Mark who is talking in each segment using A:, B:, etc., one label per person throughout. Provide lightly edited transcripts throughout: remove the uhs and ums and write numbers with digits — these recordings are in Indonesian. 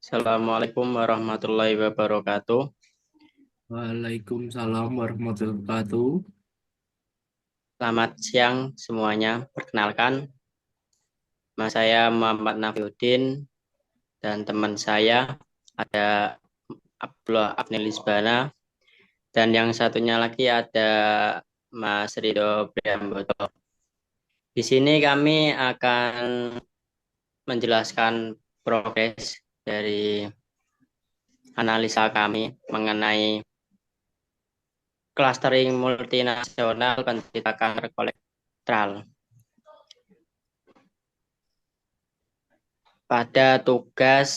A: Assalamualaikum warahmatullahi wabarakatuh.
B: Waalaikumsalam warahmatullahi wabarakatuh.
A: Selamat siang semuanya. Perkenalkan, nama saya Muhammad Nafiuddin dan teman saya ada Abdullah Abnelisbana dan yang satunya lagi ada Mas Ridho Priambodo. Di sini kami akan menjelaskan progres dari analisa kami mengenai clustering multinasional penderita kanker kolorektal. Pada tugas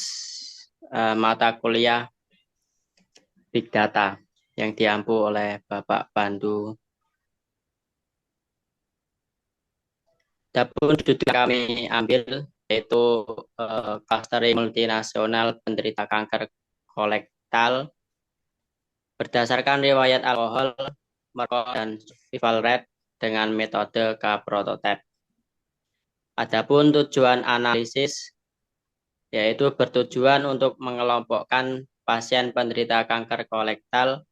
A: mata kuliah Big Data yang diampu oleh Bapak Pandu. Adapun judul kami ambil yaitu clustering multinasional penderita kanker kolektal berdasarkan riwayat alkohol, merokok, dan survival rate dengan metode K-prototype. Adapun tujuan analisis yaitu bertujuan untuk mengelompokkan pasien penderita kanker kolektal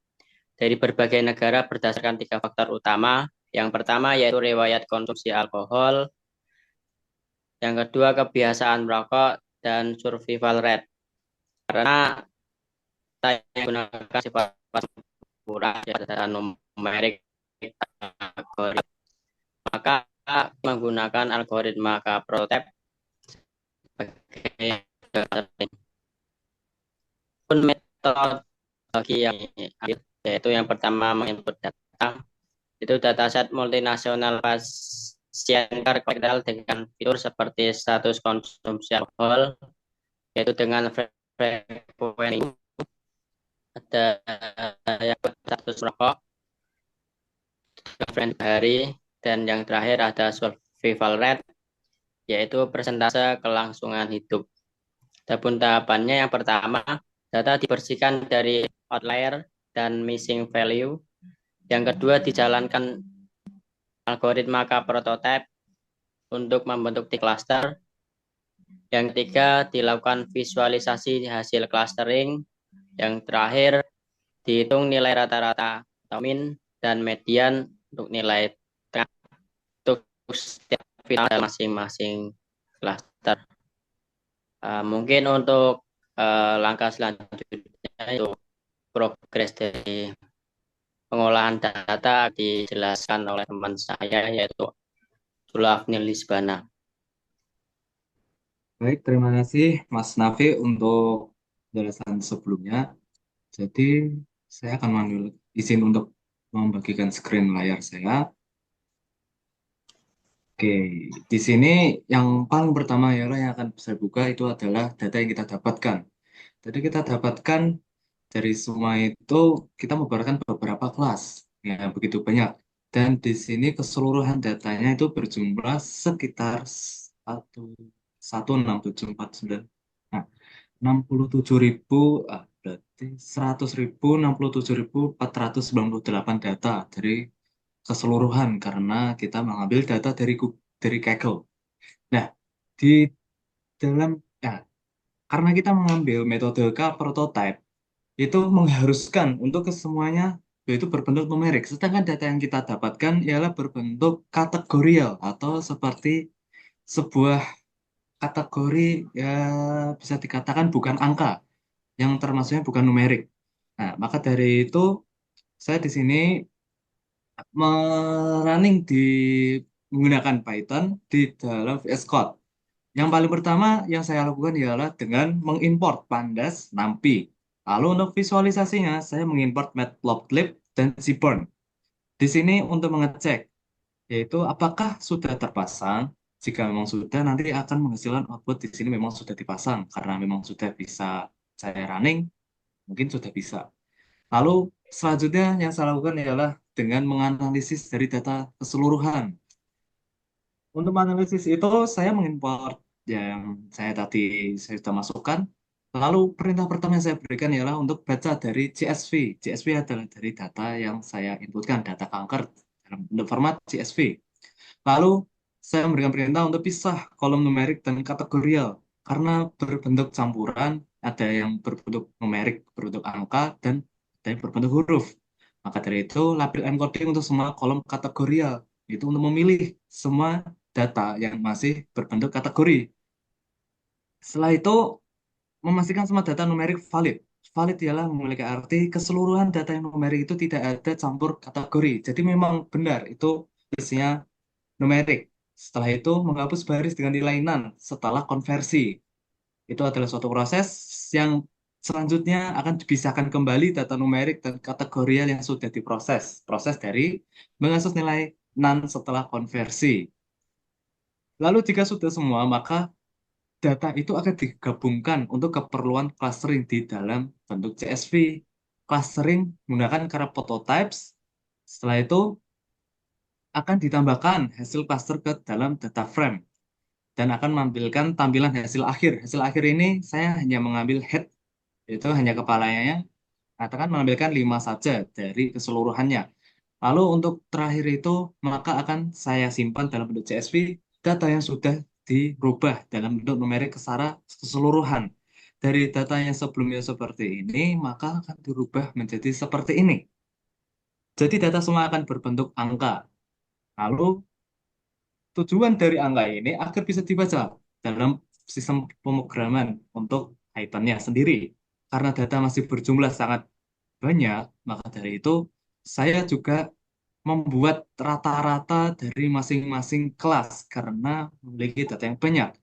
A: dari berbagai negara berdasarkan 3 faktor utama. Yang pertama yaitu riwayat konsumsi alkohol, yang kedua kebiasaan merokok, dan survival rate. Karena kita menggunakan sifat murah dan numerik, maka menggunakan algoritma K-prototype sebagai metodologi yang yaitu yang pertama menginput data, itu dataset multinasional pasien kolektal dengan fitur seperti status konsumsi alkohol, yaitu dengan frekuensi, ada yang status merokok, frekuensi hari, dan yang terakhir ada survival rate, yaitu persentase kelangsungan hidup. Adapun tahapannya yang pertama, data dibersihkan dari outlier dan missing value. Yang kedua, dijalankan algoritma K-prototype untuk membentuk tick cluster. Yang ketiga, dilakukan visualisasi hasil clustering. Yang terakhir, dihitung nilai rata-rata atau min dan median untuk nilai tengah untuk setiap final masing-masing cluster. Mungkin untuk langkah selanjutnya itu progres dari pengolahan data dijelaskan oleh teman saya yaitu Sulafnil Lisbana.
C: Baik, terima kasih Mas Nafi untuk penjelasan sebelumnya. Jadi, saya akan mengambil izin untuk membagikan screen layar saya. Oke, di sini yang paling pertama ialah yang akan saya buka itu adalah data yang kita dapatkan. Jadi kita dapatkan dari semua itu kita membubarkan beberapa kelas, ya begitu banyak. Dan di sini keseluruhan datanya itu berjumlah sekitar 1,16749. Nah, 67.000, berarti 100.000, 67.498 data dari keseluruhan karena kita mengambil data dari Kaggle. Nah, di dalam ya, karena kita mengambil metode K-prototype itu mengharuskan untuk kesemuanya yaitu berbentuk numerik. Sedangkan data yang kita dapatkan ialah berbentuk kategorial atau seperti sebuah kategori ya bisa dikatakan bukan angka yang termasuknya bukan numerik. Nah, maka dari itu saya di sini running menggunakan Python di dalam VS Code. Yang paling pertama yang saya lakukan ialah dengan mengimport pandas NumPy. Lalu untuk visualisasinya saya mengimport Matplotlib dan Seaborn. Di sini untuk mengecek yaitu apakah sudah terpasang. Jika memang sudah, nanti akan menghasilkan output di sini memang sudah dipasang karena memang sudah bisa saya running, mungkin sudah bisa. Lalu selanjutnya yang saya lakukan adalah dengan menganalisis dari data keseluruhan. Untuk menganalisis itu saya mengimport yang saya sudah masukkan. Lalu perintah pertama yang saya berikan ialah untuk baca dari CSV. CSV adalah dari data yang saya inputkan, data kanker dalam bentuk format CSV. Lalu saya memberikan perintah untuk pisah kolom numerik dan kategorial karena berbentuk campuran. ada yang berbentuk numerik, berbentuk angka, dan ada yang berbentuk huruf. Maka dari itu, label encoding untuk semua kolom kategorial. Itu untuk memilih semua data yang masih berbentuk kategori. Setelah itu, memastikan semua data numerik valid. Valid ialah memiliki arti keseluruhan data yang numerik itu tidak ada campur kategori. Jadi memang benar itu isinya numerik. Setelah itu menghapus baris dengan nilai NaN setelah konversi. Itu adalah suatu proses yang selanjutnya akan dipisahkan kembali data numerik dan kategorial yang sudah diproses. Proses dari menghapus nilai NaN setelah konversi. Lalu jika sudah semua, maka data itu akan digabungkan untuk keperluan clustering di dalam bentuk CSV. Clustering menggunakan cara prototypes. Setelah itu akan ditambahkan hasil cluster ke dalam data frame dan akan menampilkan tampilan hasil akhir. Hasil akhir ini saya hanya mengambil head, itu hanya kepalanya, katakan menampilkan 5 saja dari keseluruhannya. Lalu untuk terakhir itu, maka akan saya simpan dalam bentuk CSV data yang sudah dirubah dalam bentuk numerik secara keseluruhan. Dari data yang sebelumnya seperti ini, maka akan dirubah menjadi seperti ini. Jadi data semua akan berbentuk angka. Lalu tujuan dari angka ini agar bisa dibaca dalam sistem pemrograman untuk Python-nya sendiri. Karena data masih berjumlah sangat banyak, maka dari itu saya juga membuat rata-rata dari masing-masing kelas karena memiliki data yang banyak.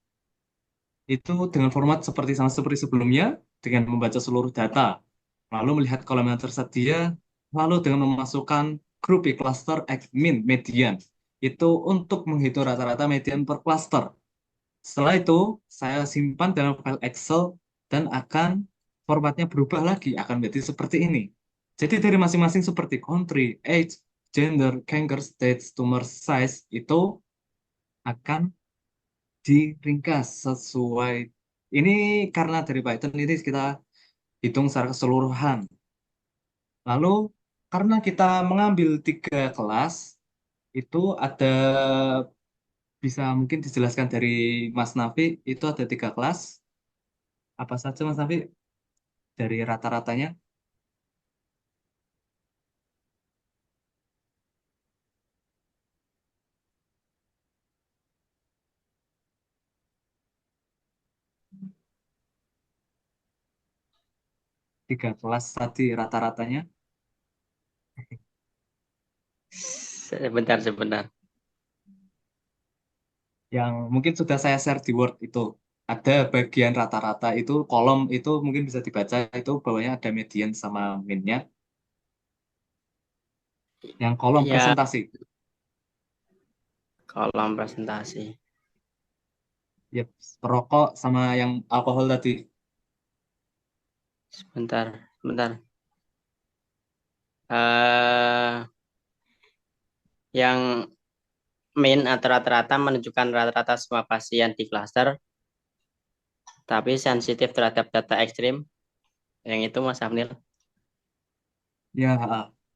C: Itu dengan format sama seperti sebelumnya, dengan membaca seluruh data, lalu melihat kolom yang tersedia, lalu dengan memasukkan grup di cluster min median. Itu untuk menghitung rata-rata median per cluster. Setelah itu, saya simpan dalam file Excel dan akan formatnya berubah lagi, akan menjadi seperti ini. Jadi dari masing-masing seperti country, age, gender, cancer stage, tumor size, itu akan diringkas sesuai. Ini karena dari Python ini kita hitung secara keseluruhan. Lalu karena kita mengambil 3 kelas, itu ada, bisa mungkin dijelaskan dari Mas Nafi, itu ada 3 kelas. Apa saja Mas Nafi dari rata-ratanya? 3 kelas tadi rata-ratanya.
A: Sebentar, sebentar.
C: Yang mungkin sudah saya share di Word itu. Ada bagian rata-rata itu, kolom itu mungkin bisa dibaca, itu bawahnya ada median sama minnya. Yang kolom
A: Ya,
C: presentasi.
A: kolom presentasi.
C: Yep, perokok sama yang alkohol tadi.
A: Sebentar, sebentar. Eh, yang min atau rata-rata menunjukkan rata-rata semua pasien di klaster, tapi sensitif terhadap data ekstrim. Yang itu Mas Afnil.
C: Ya,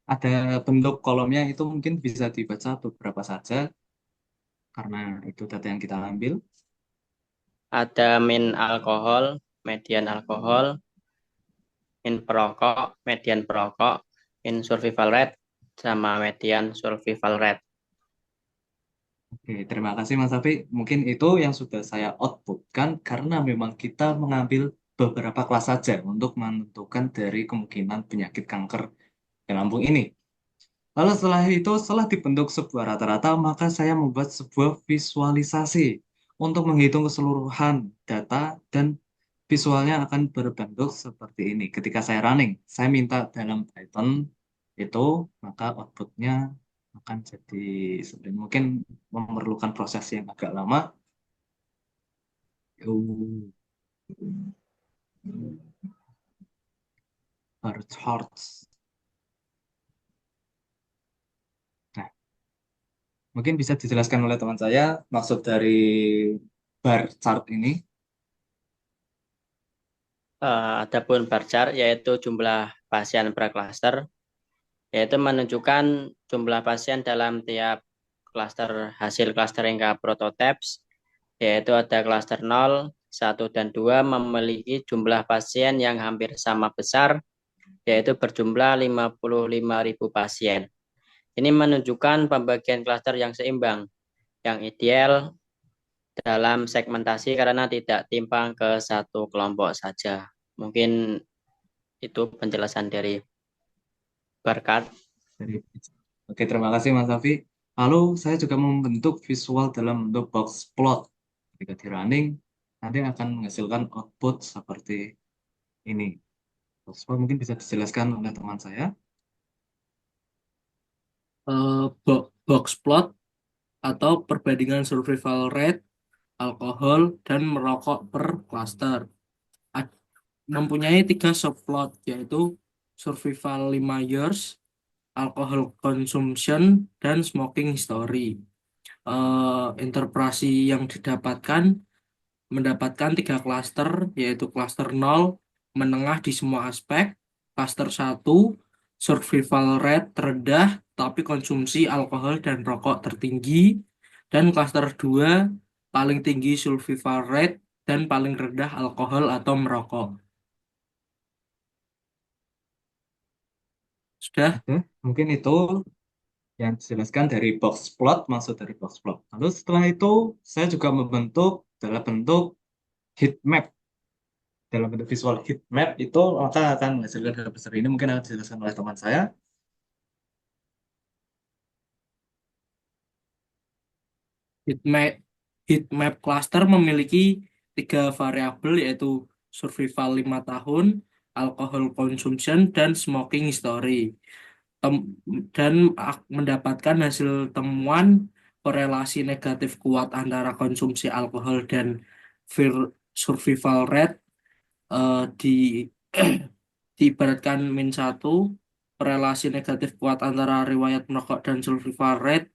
C: ada bentuk kolomnya itu mungkin bisa dibaca beberapa saja karena itu data yang kita ambil.
A: Ada min alkohol, median alkohol, min perokok, median perokok, min survival rate, sama median survival rate.
C: Oke, terima kasih Mas Safi. Mungkin itu yang sudah saya outputkan karena memang kita mengambil beberapa kelas saja untuk menentukan dari kemungkinan penyakit kanker di lambung ini. Lalu setelah itu, setelah dibentuk sebuah rata-rata, maka saya membuat sebuah visualisasi untuk menghitung keseluruhan data dan visualnya akan berbentuk seperti ini. Ketika saya running, saya minta dalam Python itu, maka outputnya akan jadi sebenarnya mungkin memerlukan proses yang agak lama. Oh, bar charts. Nah, mungkin bisa dijelaskan oleh teman saya maksud dari bar chart ini.
A: Adapun bar chart yaitu jumlah pasien per klaster, yaitu menunjukkan jumlah pasien dalam tiap klaster hasil clustering ke prototypes, yaitu ada klaster 0, 1 dan 2 memiliki jumlah pasien yang hampir sama besar, yaitu berjumlah 55.000 pasien. Ini menunjukkan pembagian klaster yang seimbang, yang ideal dalam segmentasi karena tidak timpang ke satu kelompok saja. Mungkin itu penjelasan dari Barkat.
C: Dari- Oke, terima kasih Mas Safi. Lalu saya juga membentuk visual dalam bentuk box plot. Ketika di running, nanti akan menghasilkan output seperti ini. Box plot mungkin bisa dijelaskan oleh teman saya.
B: Box plot atau perbandingan survival rate, alkohol, dan merokok per cluster. Mempunyai 3 subplot, yaitu survival 5 years, alcohol consumption, dan smoking history. Interpretasi yang mendapatkan 3 klaster, yaitu klaster 0, menengah di semua aspek, klaster 1, survival rate terendah, tapi konsumsi alkohol dan rokok tertinggi, dan klaster 2, paling tinggi survival rate dan paling rendah alkohol atau merokok. Sudah?
C: Oke, mungkin itu yang dijelaskan dari box plot, maksud dari box plot. Lalu setelah itu, saya juga membentuk dalam bentuk heat map. Dalam bentuk visual heat map itu maka akan menghasilkan gambar besar ini mungkin akan dijelaskan oleh teman saya.
B: Heatmap, heatmap cluster memiliki 3 variabel, yaitu survival 5 tahun, alcohol consumption, dan smoking history. Dan mendapatkan hasil temuan korelasi negatif kuat antara konsumsi alkohol dan survival rate, di diibaratkan -1, korelasi negatif kuat antara riwayat merokok dan survival rate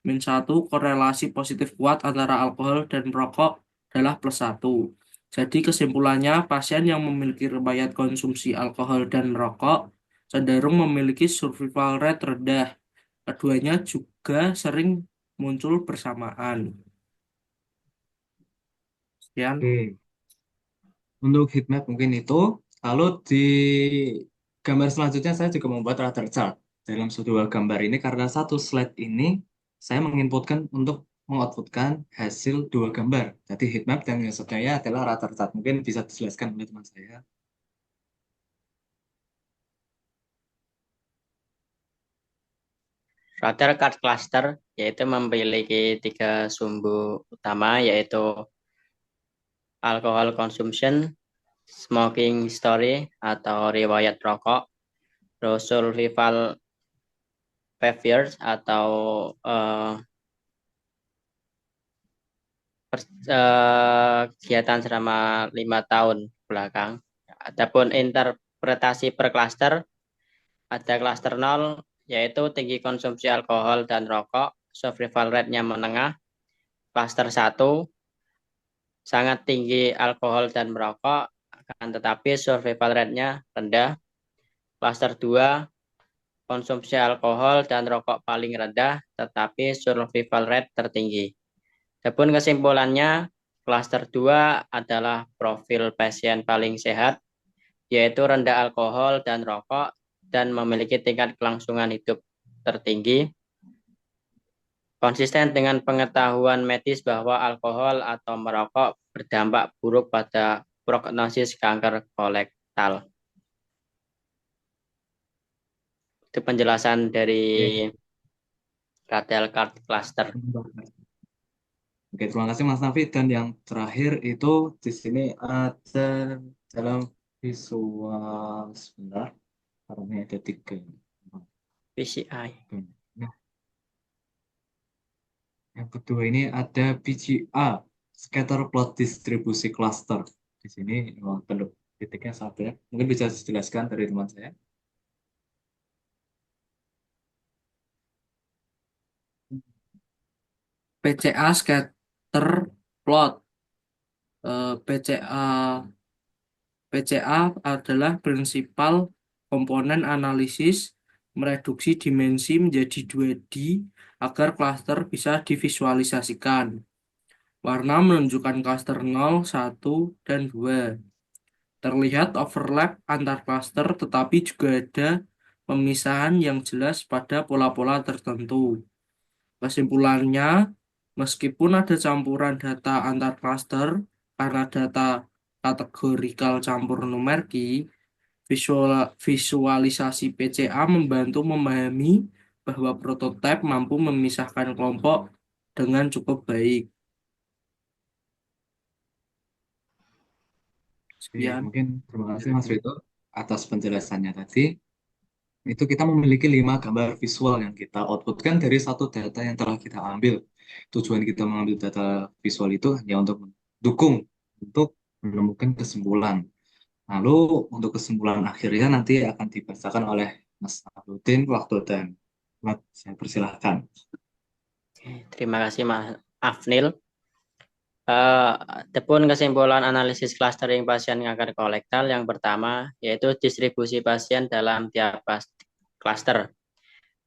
B: -1, korelasi positif kuat antara alkohol dan merokok adalah +1. Jadi kesimpulannya, pasien yang memiliki riwayat konsumsi alkohol dan merokok cenderung memiliki survival rate rendah. Keduanya juga sering muncul bersamaan. Sekian.
C: Oke, untuk heat map mungkin itu. Lalu di gambar selanjutnya saya juga membuat radar chart. Dalam sebuah gambar ini karena satu slide ini saya menginputkan untuk mengoutputkan hasil 2 gambar. Jadi heat map dan yang satunya adalah radar chart. Mungkin bisa dijelaskan oleh teman saya.
A: Radar card cluster yaitu memiliki 3 sumbu utama, yaitu alcohol consumption, smoking history atau riwayat rokok, terus survival 5 years atau kegiatan selama 5 tahun belakang. Adapun interpretasi per klaster, ada klaster 0 yaitu tinggi konsumsi alkohol dan rokok, survival rate-nya menengah. Klaster 1 sangat tinggi alkohol dan merokok, akan tetapi survival rate-nya rendah. Klaster 2 konsumsi alkohol dan rokok paling rendah, tetapi survival rate tertinggi. Adapun kesimpulannya, klaster 2 adalah profil pasien paling sehat, yaitu rendah alkohol dan rokok, dan memiliki tingkat kelangsungan hidup tertinggi, konsisten dengan pengetahuan medis bahwa alkohol atau merokok berdampak buruk pada prognosis kanker kolektal. Itu penjelasan dari
C: Oke.
A: radar card cluster.
C: Oke, terima kasih Mas Nafi. Dan yang terakhir itu di sini ada dalam visual sebentar, karena ini ada 3.
A: PCI.
C: Nah, yang kedua ini ada BGA, scatter plot distribusi cluster. Di sini bentuk titiknya satu ya. Mungkin bisa dijelaskan dari teman saya.
B: PCA scatter plot. PCA adalah prinsipal komponen analisis mereduksi dimensi menjadi 2D agar klaster bisa divisualisasikan. Warna menunjukkan klaster 0, 1, dan 2. Terlihat overlap antar klaster, tetapi juga ada pemisahan yang jelas pada pola-pola tertentu. Kesimpulannya, meskipun ada campuran data antar klaster karena data kategorikal campur numerki, visualisasi PCA membantu memahami bahwa prototipe mampu memisahkan kelompok dengan cukup baik.
C: Oke,
B: Sekian.
C: mungkin terima kasih Mas Vito atas penjelasannya tadi. Itu kita memiliki 5 gambar visual yang kita outputkan dari satu data yang telah kita ambil. Tujuan kita mengambil data visual itu hanya untuk mendukung, untuk menemukan kesimpulan. Lalu untuk kesimpulan akhirnya nanti akan dibacakan oleh Mas Abdudin waktu dan saya persilahkan.
A: Terima kasih Mas Afnil. Adapun kesimpulan analisis clustering pasien kanker kolektal yang pertama yaitu distribusi pasien dalam tiap cluster.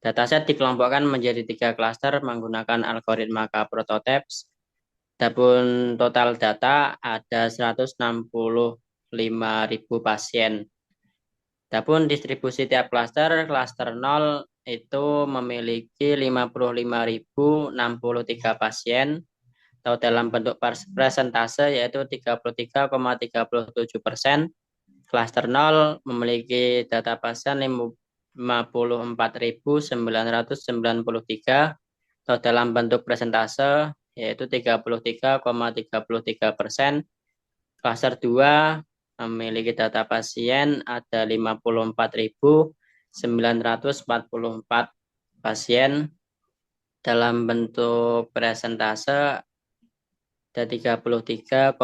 A: Dataset dikelompokkan menjadi 3 klaster menggunakan algoritma K-prototypes. Adapun total data ada 165.000 pasien. Adapun distribusi tiap klaster 0 itu memiliki 55.063 pasien atau dalam bentuk persentase yaitu 33,37%. Klaster 0 memiliki data pasien 54.993 atau dalam bentuk persentase yaitu 33,33%. Klaster 2 memiliki data pasien ada 54.944 pasien dalam bentuk persentase ada 33,30%.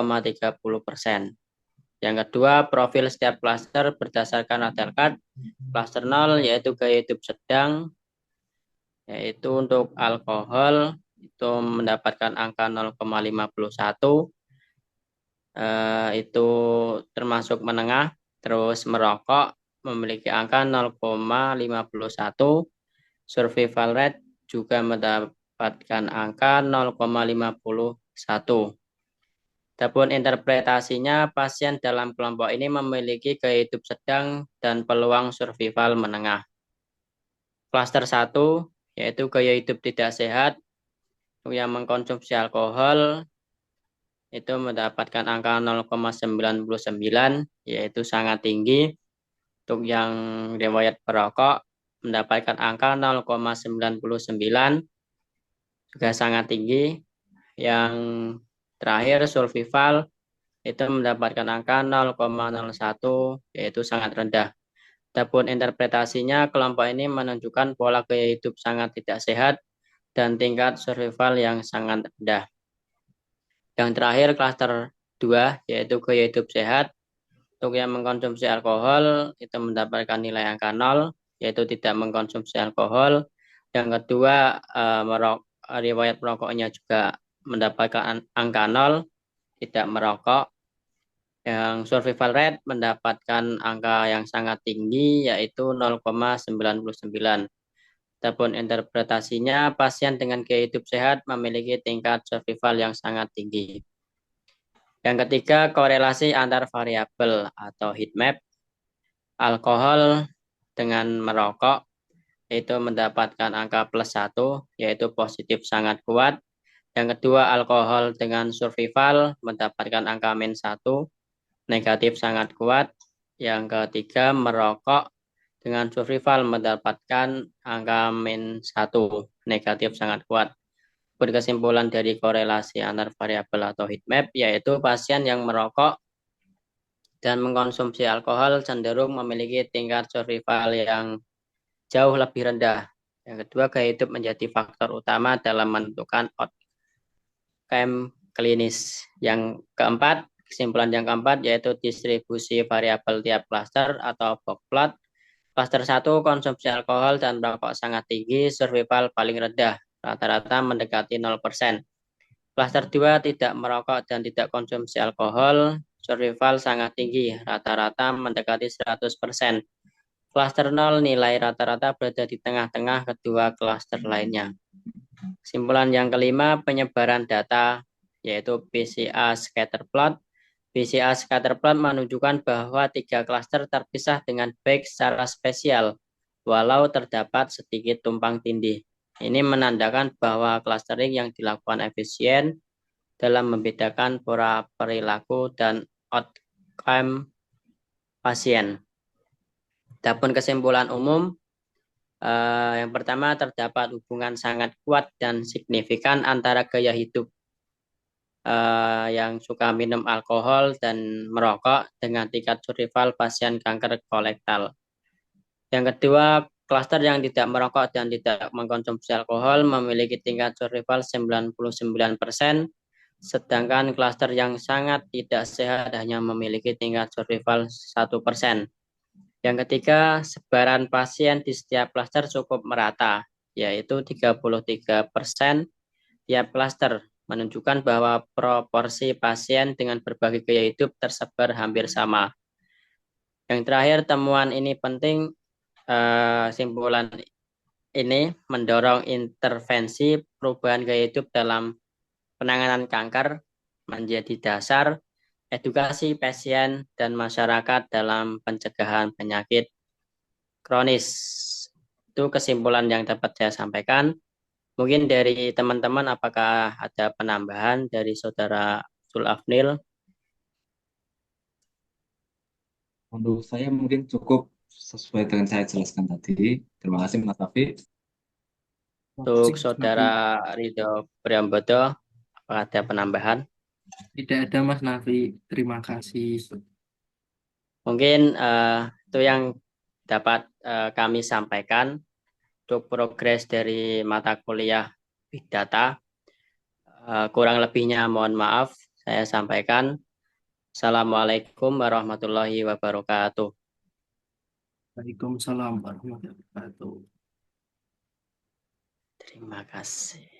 A: Yang kedua, profil setiap klaster berdasarkan radar card. Klaster 0 yaitu gaya hidup sedang, yaitu untuk alkohol itu mendapatkan angka 0,51, itu termasuk menengah. Terus merokok memiliki angka 0,51, survival rate juga mendapatkan angka 0,51. Adapun interpretasinya, pasien dalam kelompok ini memiliki gaya hidup sedang dan peluang survival menengah. Klaster 1 yaitu gaya hidup tidak sehat yang mengkonsumsi alkohol itu mendapatkan angka 0,99 yaitu sangat tinggi. Untuk yang riwayat perokok mendapatkan angka 0,99 juga sangat tinggi. Yang terakhir survival itu mendapatkan angka 0,01 yaitu sangat rendah. Adapun interpretasinya, kelompok ini menunjukkan pola gaya hidup sangat tidak sehat dan tingkat survival yang sangat rendah. Yang terakhir klaster 2 yaitu gaya hidup sehat. Untuk yang mengkonsumsi alkohol itu mendapatkan nilai angka 0 yaitu tidak mengkonsumsi alkohol. Yang kedua riwayat merokoknya juga mendapatkan angka 0, tidak merokok. Yang survival rate mendapatkan angka yang sangat tinggi yaitu 0,99. Adapun interpretasinya, pasien dengan gaya hidup sehat memiliki tingkat survival yang sangat tinggi. Yang ketiga, korelasi antar variabel atau heat map. Alkohol dengan merokok itu mendapatkan angka +1 yaitu positif sangat kuat. Yang kedua, alkohol dengan survival mendapatkan angka -1 negatif sangat kuat. Yang ketiga, merokok dengan survival mendapatkan angka -1 negatif sangat kuat. Berkesimpulan dari korelasi antar variabel atau heat map yaitu pasien yang merokok dan mengkonsumsi alkohol cenderung memiliki tingkat survival yang jauh lebih rendah. Yang kedua, gaya hidup menjadi faktor utama dalam menentukan outcome klinis. Yang keempat, kesimpulan yang keempat yaitu distribusi variabel tiap klaster atau box plot. Klaster 1 konsumsi alkohol dan merokok sangat tinggi, survival paling rendah, rata-rata mendekati 0%. Klaster 2 tidak merokok dan tidak konsumsi alkohol, survival sangat tinggi, rata-rata mendekati 100%. Klaster 0 nilai rata-rata berada di tengah-tengah kedua klaster lainnya. Kesimpulan yang kelima, penyebaran data yaitu PCA scatter plot. PCA scatter plot menunjukkan bahwa 3 klaster terpisah dengan baik secara spesial, walau terdapat sedikit tumpang tindih. Ini menandakan bahwa clustering yang dilakukan efisien dalam membedakan pola perilaku dan outcome pasien. Adapun kesimpulan umum, yang pertama terdapat hubungan sangat kuat dan signifikan antara gaya hidup yang suka minum alkohol dan merokok dengan tingkat survival pasien kanker kolektal. Yang kedua, klaster yang tidak merokok dan tidak mengkonsumsi alkohol memiliki tingkat survival 99%, sedangkan klaster yang sangat tidak sehat hanya memiliki tingkat survival 1%. Yang ketiga, sebaran pasien di setiap klaster cukup merata, yaitu 33% tiap klaster, menunjukkan bahwa proporsi pasien dengan berbagai gaya hidup tersebar hampir sama. Yang terakhir, temuan ini penting, simpulan ini mendorong intervensi perubahan gaya hidup dalam penanganan kanker menjadi dasar edukasi pasien dan masyarakat dalam pencegahan penyakit kronis. Itu kesimpulan yang dapat saya sampaikan. Mungkin dari teman-teman apakah ada penambahan dari Saudara Zulafnil?
C: Menurut saya mungkin cukup sesuai dengan saya jelaskan tadi. Terima kasih Mas Taufik.
A: Untuk Saudara Ridho Priambodo, apakah ada penambahan?
B: Tidak ada Mas Nafi, terima kasih.
A: Mungkin itu yang dapat kami sampaikan untuk progres dari mata kuliah Big Data. Kurang lebihnya mohon maaf saya sampaikan. Assalamualaikum warahmatullahi wabarakatuh.
B: Waalaikumsalam warahmatullahi wabarakatuh.
A: Terima kasih.